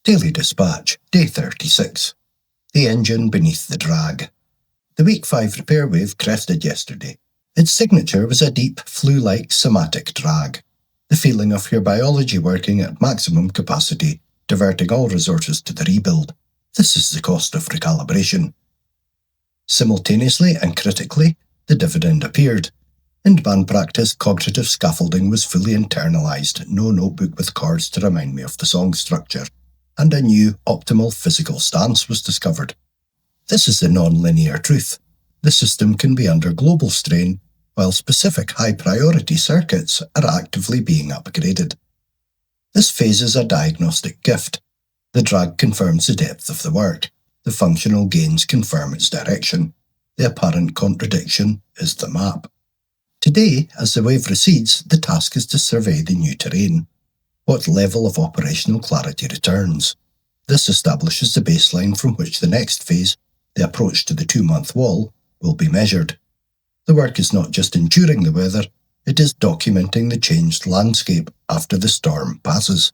Daily Dispatch, Day 36. The engine beneath the drag. The Week 5 repair wave crested yesterday. Its signature was a deep, flu-like somatic drag. The feeling of your biology working at maximum capacity, diverting all resources to the rebuild. This is the cost of recalibration. Simultaneously and critically, the dividend appeared. In band practice, cognitive scaffolding was fully internalized, no notebook with chords to remind me of the song structure, and a new, optimal physical stance was discovered. This is the non-linear truth. The system can be under global strain, while specific high-priority circuits are actively being upgraded. This phase is a diagnostic gift. The drag confirms the depth of the work. The functional gains confirm its direction. The apparent contradiction is the map. Today, as the wave recedes, the task is to survey the new terrain. What level of operational clarity returns? This establishes the baseline from which the next phase, the approach to the 2-month wall, will be measured. The work is not just enduring the weather, it is documenting the changed landscape after the storm passes.